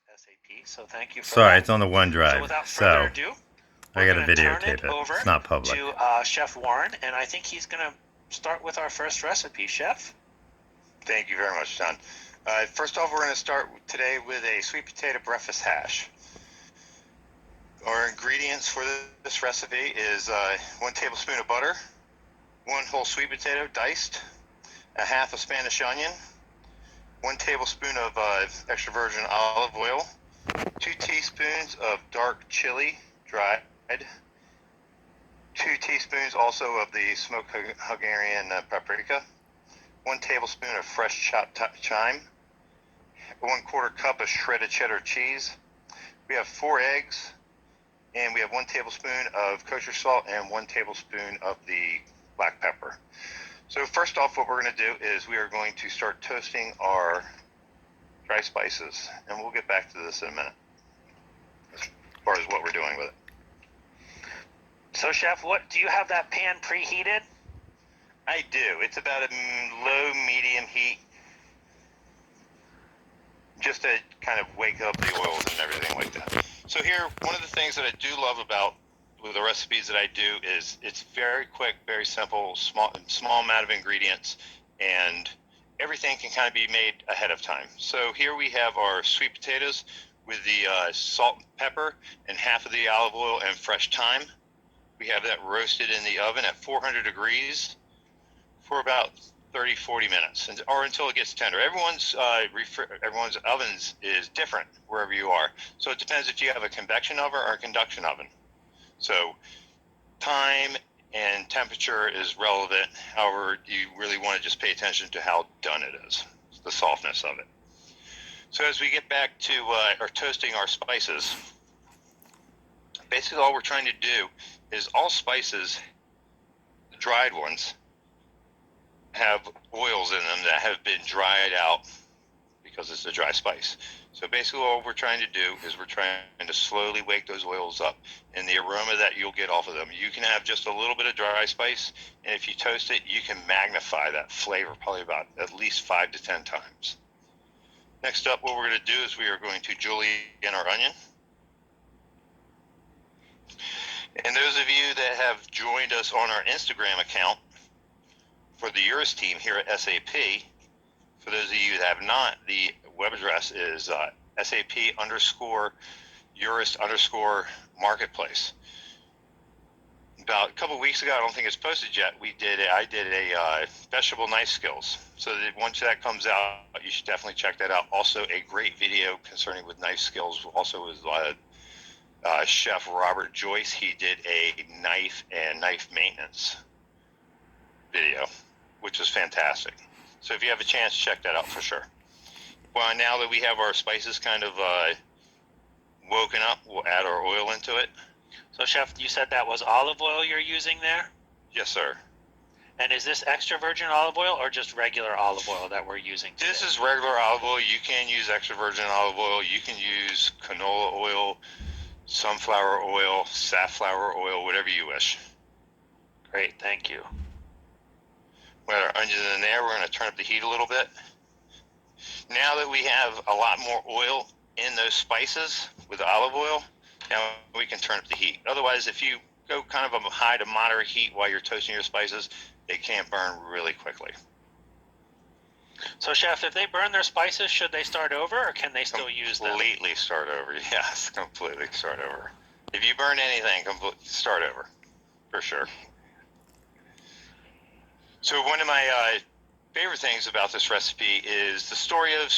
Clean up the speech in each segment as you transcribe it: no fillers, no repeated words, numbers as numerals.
SAP, so thank you for Sorry, that. it's on the So OneDrive, without further so ado, I we're gotta going to turn videotape it it. over It's not public. to Chef Warren, and I think he's going to start with our first recipe. Chef? Thank you very much, John. First off, we're going to start today with a sweet potato breakfast hash. Our ingredients for this recipe is 1 tablespoon of butter, 1 whole sweet potato diced, a half a Spanish onion, 1 tablespoon of extra virgin olive oil, 2 teaspoons of dark chili dried, 2 teaspoons also of the smoked Hungarian paprika, 1 tablespoon of fresh chopped thyme, 1/4 cup of shredded cheddar cheese. We have 4 eggs, and we have 1 tablespoon of kosher salt and 1 tablespoon of the black pepper. So first off, what we're going to do is we are going to start toasting our dry spices, and we'll get back to this in a minute as far as what we're doing with it. So, Chef, do you have that pan preheated? I do. It's about a low, medium heat, just to kind of wake up the oils and everything like that. So here, one of the things that I do love about with the recipes that I do is it's very quick, very simple, small amount of ingredients, and everything can kind of be made ahead of time. So here we have our sweet potatoes with the salt and pepper and half of the olive oil and fresh thyme. We have that roasted in the oven at 400 degrees for about 30-40 minutes, or until it gets tender. Everyone's ovens is different wherever you are, so it depends if you have a convection oven or a conduction oven. So time and temperature is relevant. However, you really want to just pay attention to how done it is, the softness of it. So as we get back to our toasting our spices, basically all we're trying to do is all spices, the dried ones, have oils in them that have been dried out because it's a dry spice. So basically what we're trying to do is we're trying to slowly wake those oils up, and the aroma that you'll get off of them. You can have just a little bit of dry spice, and if you toast it, you can magnify that flavor probably about at least 5 to 10 times. Next up, what we're going to do is we are going to julienne our onion. And those of you that have joined us on our Instagram account for the Urist team here at SAP, for those of you that have not, the web address is SAP_Urist_marketplace. About a couple of weeks ago, I don't think it's posted yet, I did a vegetable knife skills. So that once that comes out, you should definitely check that out. Also, a great video concerning with knife skills. Also, with Chef Robert Joyce, he did a knife and knife maintenance video, which was fantastic. So if you have a chance, check that out for sure. Well, now that we have our spices kind of woken up, we'll add our oil into it. So, Chef, you said that was olive oil you're using there? Yes, sir. And is this extra virgin olive oil or just regular olive oil that we're using today? This is regular olive oil. You can use extra virgin olive oil. You can use canola oil, sunflower oil, safflower oil, whatever you wish. Great, thank you. We got our onions in there. We're going to turn up the heat a little bit. Now that we have a lot more oil in those spices with the olive oil, now we can turn up the heat. Otherwise, if you go kind of a high to moderate heat while you're toasting your spices, they can burn really quickly. So, Chef, if they burn their spices, should they start over, or can they still use them? Completely start over. Yes, completely start over. If you burn anything, start over, for sure. So one of my favorite things about this recipe is the story of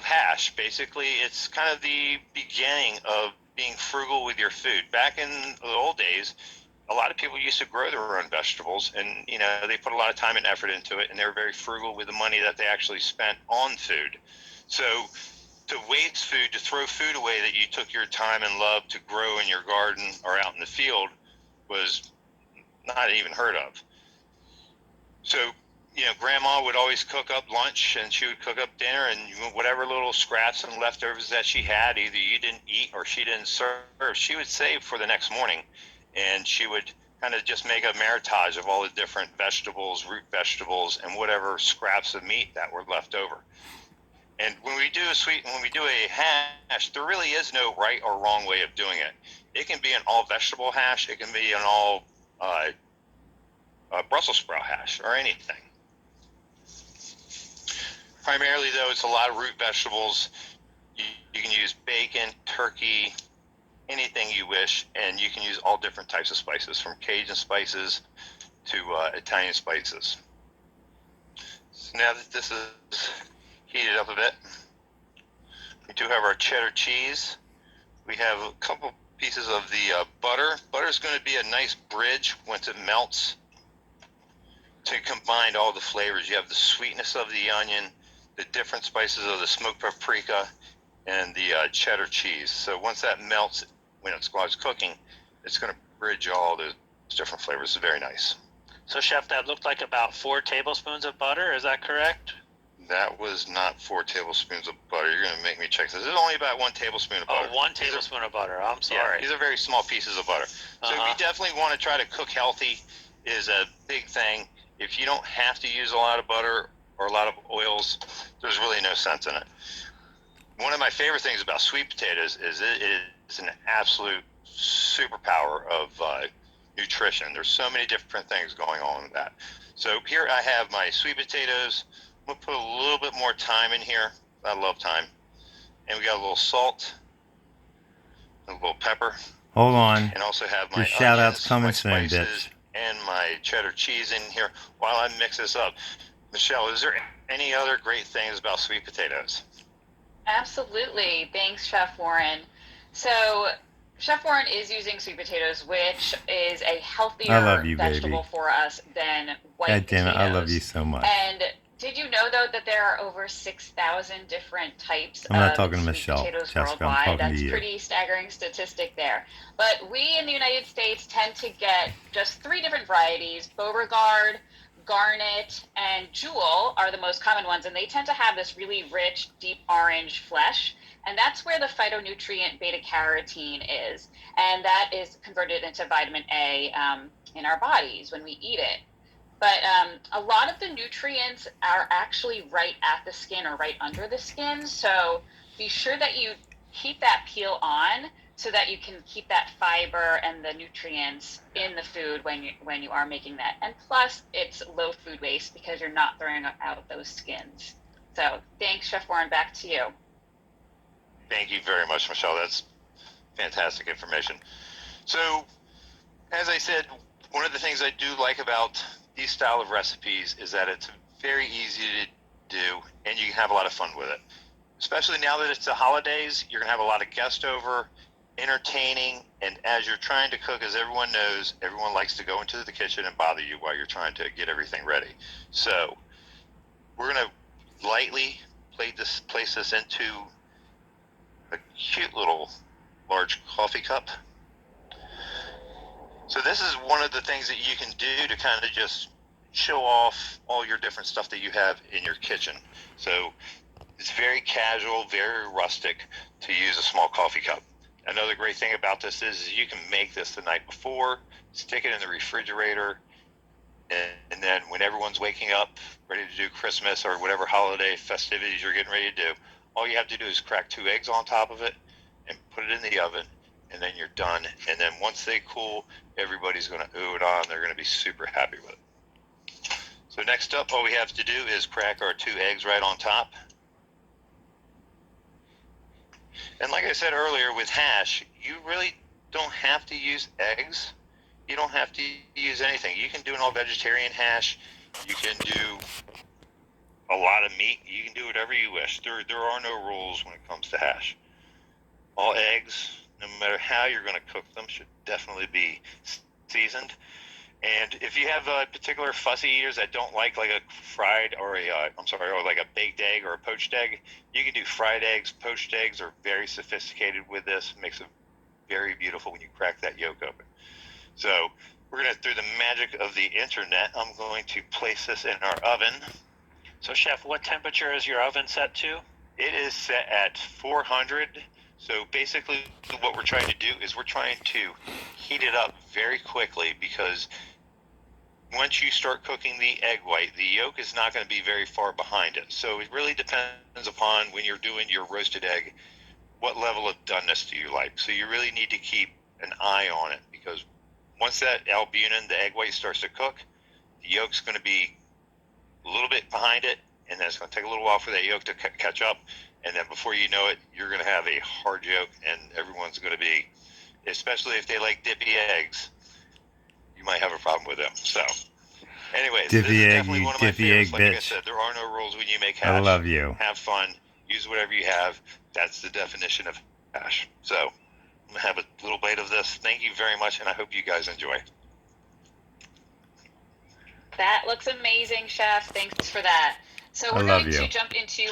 hash. Basically, it's kind of the beginning of being frugal with your food. Back in the old days, a lot of people used to grow their own vegetables, and they put a lot of time and effort into it, and they were very frugal with the money that they actually spent on food. So to waste food, to throw food away that you took your time and love to grow in your garden or out in the field, was not even heard of. So Grandma would always cook up lunch, and she would cook up dinner, and whatever little scraps and leftovers that she had, either you didn't eat or she didn't serve, she would save for the next morning. And she would kind of just make a maritage of all the different vegetables, root vegetables, and whatever scraps of meat that were left over. And when we do a hash, there really is no right or wrong way of doing it. It can be an all vegetable hash. It can be an all Brussels sprout hash or anything. Primarily, though, it's a lot of root vegetables. You can use bacon, turkey, anything you wish, and you can use all different types of spices, from Cajun spices to Italian spices. So now that this is heated up a bit, we do have our cheddar cheese. We have a couple pieces of the butter. Butter is going to be a nice bridge once it melts to combine all the flavors. You have the sweetness of the onion, the different spices of the smoked paprika, and the cheddar cheese. So once that melts, when it's cooking, it's going to bridge all those different flavors. It's very nice. So, Chef, that looked like about 4 tablespoons of butter. Is that correct? That was not 4 tablespoons of butter. You're going to make me check this. This is only about 1 tablespoon of butter. Oh, 1 tablespoon of butter. I'm sorry. Yeah, these are very small pieces of butter. So if you definitely want to try to cook healthy, is a big thing. If you don't have to use a lot of butter or a lot of oils, there's really no sense in it. One of my favorite things about sweet potatoes is it is an absolute superpower of nutrition. There's so many different things going on with that. So here I have my sweet potatoes. I'm going to put a little bit more thyme in here. I love thyme. And we got a little salt, a little pepper. Hold on. And also have my your shout outs onions, coming my soon, spices, bitch. and my cheddar cheese in here while I mix this up. Michelle, is there any other great things about sweet potatoes? Absolutely. Thanks, Chef Warren. So, Chef Warren is using sweet potatoes, which is a healthier I love you, vegetable baby. for us than white God damn it, potatoes. I love you so much. And did you know, though, that there are over 6,000 different types I'm not of talking to sweet Michelle, potatoes Jessica, I'm worldwide? talking to That's you. pretty staggering statistic there. But we in the United States tend to get just 3 different varieties. Beauregard, Garnet, and Jewel are the most common ones, and they tend to have this really rich, deep orange flesh. And that's where the phytonutrient beta-carotene is. And that is converted into vitamin A in our bodies when we eat it. But a lot of the nutrients are actually right at the skin or right under the skin. So be sure that you keep that peel on so that you can keep that fiber and the nutrients in the food when you are making that. And plus, it's low food waste because you're not throwing out those skins. So thanks, Chef Warren. Back to you. Thank you very much, Michelle. That's fantastic information. So, as I said, one of the things I do like about these style of recipes is that it's very easy to do, and you can have a lot of fun with it. Especially now that it's the holidays, you're going to have a lot of guests over, entertaining, and as you're trying to cook, as everyone knows, everyone likes to go into the kitchen and bother you while you're trying to get everything ready. So, we're going to lightly place this into a cute little large coffee cup. So this is one of the things that you can do to kind of just show off all your different stuff that you have in your kitchen. So it's very casual, very rustic to use a small coffee cup. Another great thing about this is you can make this the night before, stick it in the refrigerator, and then when everyone's waking up, ready to do Christmas or whatever holiday festivities you're getting ready to do, all you have to do is crack 2 eggs on top of it and put it in the oven, and then you're done. And then once they cool, everybody's going to ooh and ah, and they're going to be super happy with it. So next up, all we have to do is crack our 2 eggs right on top. And like I said earlier, with hash, you really don't have to use eggs. You don't have to use anything. You can do an all-vegetarian hash. You can do a lot of meat. You can do whatever you wish. There are no rules when it comes to hash. All eggs, no matter how you're going to cook them, should definitely be seasoned. And if you have particular fussy eaters that don't like a fried or like a baked egg or a poached egg, you can do fried eggs. Poached eggs are very sophisticated with this. It makes it very beautiful when you crack that yolk open. So we're going to, through the magic of the internet, I'm going to place this in our oven. So, Chef, what temperature is your oven set to? It is set at 400. So basically what we're trying to do is we're trying to heat it up very quickly, because once you start cooking the egg white, the yolk is not going to be very far behind it. So it really depends upon when you're doing your roasted egg, what level of doneness do you like. So you really need to keep an eye on it, because once that albumin, the egg white, starts to cook, the yolk's going to be a little bit behind it, and then it's going to take a little while for that yolk to catch up. And then before you know it, you're going to have a hard yolk, and everyone's going to be, especially if they like dippy eggs, you might have a problem with them. So, anyways, this Dippy is egg, definitely you one of my dippy favorites. egg Like I bitch. said, there are no rules when you make I hash. love you. Have fun. Use whatever you have. That's the definition of hash. So, I'm going to have a little bite of this. Thank you very much, and I hope you guys enjoy. That looks amazing, Chef. Thanks for that. So I we're love going you. to jump into